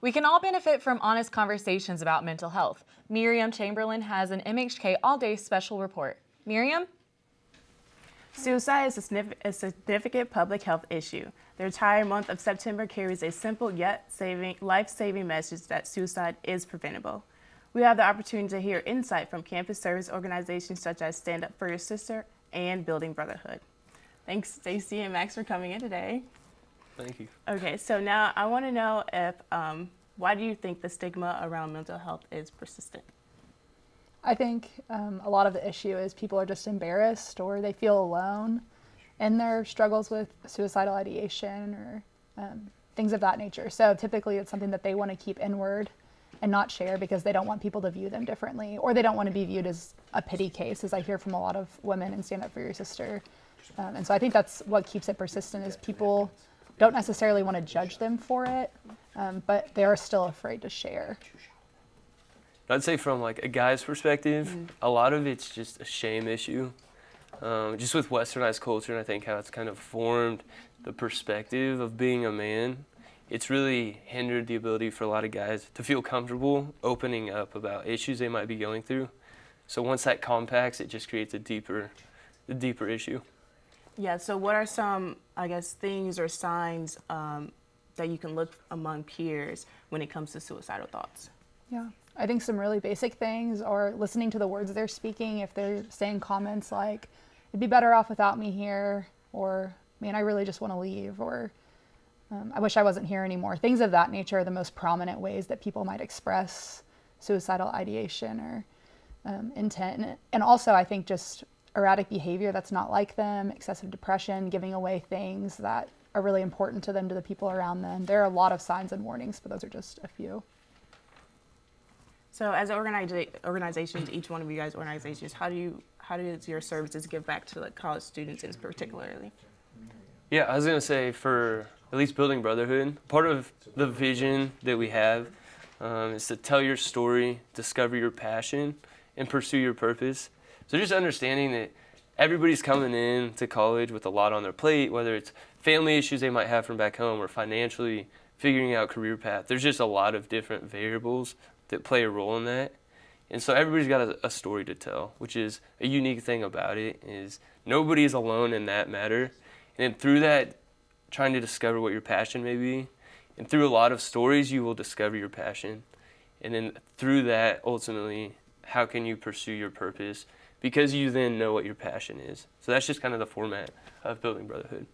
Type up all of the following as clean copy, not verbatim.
We can all benefit from honest conversations about mental health. Miriam Chamberlain has an MHK All Day special report. Miriam? Suicide is a significant public health issue. The entire month of September carries a simple yet life-saving message that suicide is preventable. We have the opportunity to hear insight from campus service organizations such as Stand Up for Your Sister and Building Brotherhood. Thanks, Stacy and Max, for coming in today. Thank you. Okay, so now I want to know if, why do you think the stigma around mental health is persistent? I think a lot of the issue is people are just embarrassed or they feel alone in their struggles with suicidal ideation or things of that nature. So typically it's something that they want to keep inward and not share because they don't want people to view them differently, or they don't want to be viewed as a pity case, as I hear from a lot of women in Stand Up for Your Sister. And so I think that's what keeps it persistent, is people don't necessarily want to judge them for it, but they are still afraid to share. I'd say from like a guy's perspective, a lot of it's just a shame issue. Just with westernized culture, and I think how it's kind of formed the perspective of being a man, it's really hindered the ability for a lot of guys to feel comfortable opening up about issues they might be going through. So once that compacts, it just creates a deeper issue. Yeah, so what are some, I guess, things or signs that you can look among peers when it comes to suicidal thoughts? Yeah, I think some really basic things are listening to the words they're speaking. If they're saying comments like, it'd be better off without me here, or, man, I really just want to leave, or I wish I wasn't here anymore. Things of that nature are the most prominent ways that people might express suicidal ideation or intent. And also, I think just erratic behavior that's not like them, excessive depression, giving away things that are really important to them, to the people around them. There are a lot of signs and warnings, but those are just a few. So as organizations, each one of you guys' organizations, how does your services give back to like college students in particularly? Yeah, I was gonna say for at least Building Brotherhood, part of the vision that we have is to tell your story, discover your passion, and pursue your purpose. So just understanding that everybody's coming in to college with a lot on their plate, whether it's family issues they might have from back home or financially figuring out career path. There's just a lot of different variables that play a role in that. And so everybody's got a story to tell, which is a unique thing about it, is nobody is alone in that matter. And through that, trying to discover what your passion may be. And through a lot of stories, you will discover your passion. And then through that, ultimately, how can you pursue your purpose? Because you then know what your passion is. So that's just kind of the format of Building Brotherhood.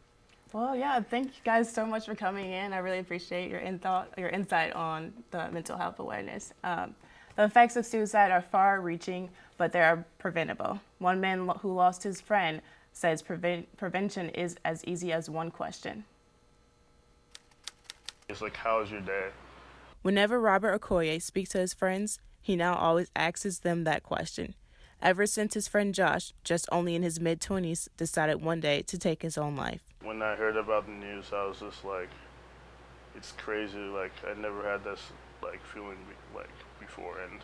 Well, yeah, thank you guys so much for coming in. I really appreciate your insight on the mental health awareness. The effects of suicide are far-reaching, but they are preventable. One man who lost his friend says prevention is as easy as one question. It's like, how's your day? Whenever Robert Okoye speaks to his friends, he now always asks them that question. Ever since his friend Josh, just only in his mid-20s, decided one day to take his own life. When I heard about the news, I was just like, it's crazy. Like, I never had this like feeling like before, and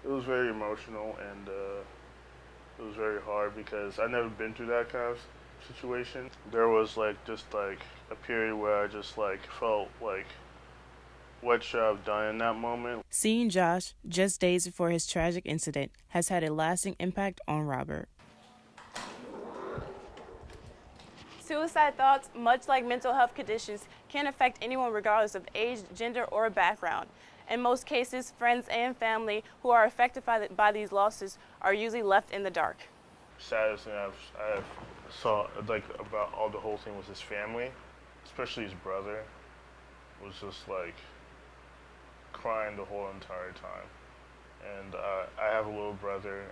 it was very emotional, and it was very hard because I've never been through that kind of situation. There was like just like a period where I just like felt like, what should I have done in that moment? Seeing Josh just days before his tragic incident has had a lasting impact on Robert. Suicide thoughts, much like mental health conditions, can affect anyone regardless of age, gender, or background. In most cases, friends and family who are affected by these losses are usually left in the dark. Saddest thing I saw like about all the whole thing was his family, especially his brother, was just like crying the whole entire time. And I have a little brother,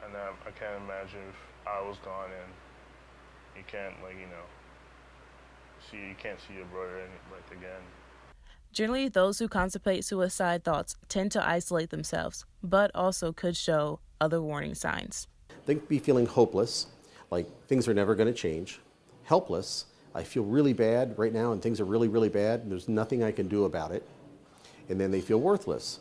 and I can't imagine if I was gone and you can't you can't see your brother again. Generally, those who contemplate suicide thoughts tend to isolate themselves, but also could show other warning signs. They could be feeling hopeless, like things are never going to change. Helpless, I feel really bad right now and things are really, really bad and there's nothing I can do about it. And then they feel worthless.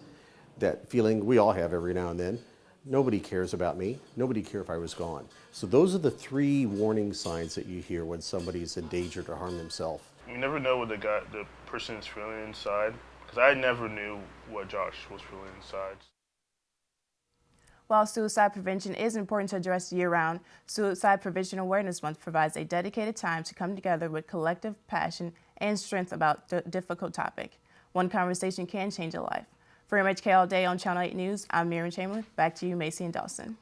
That feeling we all have every now and then. Nobody cares about me. Nobody cares if I was gone. So those are the three warning signs that you hear when somebody's in danger to harm themselves. You never know what the person is feeling inside, because I never knew what Josh was feeling inside. While suicide prevention is important to address year-round, Suicide Prevention Awareness Month provides a dedicated time to come together with collective passion and strength about the difficult topic. One conversation can change a life. For MHK All Day on Channel 8 News, I'm Miriam Chamberlain. Back to you, Macy and Dawson.